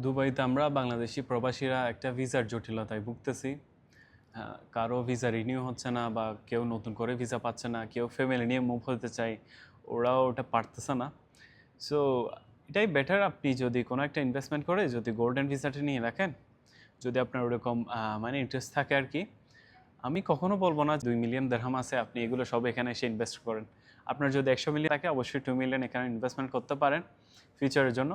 দুবাইতে আমরা বাংলাদেশি প্রবাসীরা একটা ভিসার জটিলতায় ভুগতেছি। কারো ভিসা রিনিউ হচ্ছে না বা কেউ নতুন করে ভিসা পাচ্ছে না, কেউ ফ্যামিলি নিয়ে মুভ হতে চায়, ওরাও ওটা পারতেছে না। সো এটাই বেটার, আপনি যদি কোনো একটা ইনভেস্টমেন্ট করে যদি গোল্ডেন ভিসাটা নিয়ে রাখেন, যদি আপনার ওরকম মানে ইন্টারেস্ট থাকে আর কি। আমি কখনো বলবো না 2 মিলিয়ন দেরহাম আছে আপনি এগুলো সব এখানে এসে ইনভেস্ট করেন। আপনার যদি 100 মিলিয়ন থাকে অবশ্যই 2 মিলিয়ন এখানে ইনভেস্টমেন্ট করতে পারেন ফিউচারের জন্য।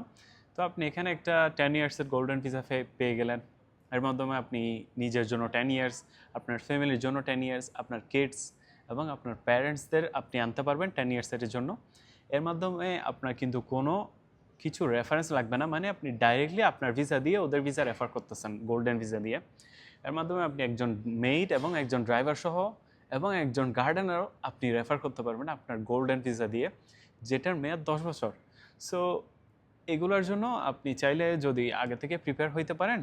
তো আপনি এখানে একটা 10 ইয়ার্সের গোল্ডেন ভিসা পেয়ে গেলেন। এর মাধ্যমে আপনি নিজের জন্য 10 ইয়ার্স, আপনার ফ্যামিলির জন্য 10 ইয়ার্স, আপনার কিডস এবং আপনার প্যারেন্টসদের আপনি আনতে পারবেন 10 ইয়ার্সের জন্য। এর মাধ্যমে আপনার কিন্তু কোনো কিছু রেফারেন্স লাগবে না, মানে আপনি ডাইরেক্টলি আপনার ভিসা দিয়ে ওদের ভিসা রেফার করতেছেন গোল্ডেন ভিসা দিয়ে। এর মাধ্যমে আপনি একজন মেইড এবং একজন ড্রাইভার সহ এবং একজন গার্ডেনারও আপনি রেফার করতে পারবেন আপনার গোল্ডেন ভিসা দিয়ে, যেটার মেয়াদ 10 বছর। সো এগুলোর জন্য আপনি চাইলে যদি আগে থেকে প্রিপেয়ার হইতে পারেন,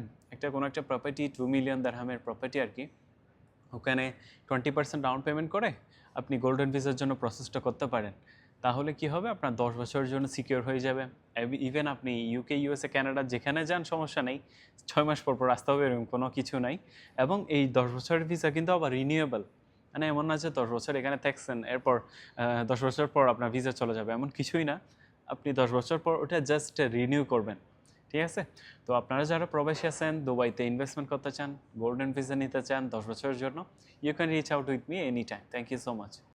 কোনো একটা প্রপার্টি 2 মিলিয়ন দেরহামের প্রপার্টি আর কি, ওখানে 20% ডাউন পেমেন্ট করে আপনি গোল্ডেন ভিসার জন্য প্রসেসটা করতে পারেন। তাহলে কি হবে, আপনার 10 বছরের জন্য সিকিউর হয়ে যাবে। ইভেন আপনি ইউকে, ইউএসএ, কানাডা যেখানে যান সমস্যা নেই, 6 মাস পর পর আসতে হবে এরকম কোনো কিছু নাই। এবং এই 10 বছরের ভিসা কিন্তু আবার রিনিউয়েবল, মানে এমন না যে 10 বছর এখানে থাকছেন এরপর 10 বছর পর আপনার ভিসা চলে যাবে, এমন কিছুই না। আপনি 10 বছর পর ওটা জাস্ট রিনিউ করবেন, ঠিক আছে? তো আপনারা যারা প্রবাসী আছেন, দুবাইতে ইনভেস্টমেন্ট করতে চান, গোল্ডেন ভিসা নিতে চান 10 বছরের জন্য, you can reach out with me any time. Thank you so much.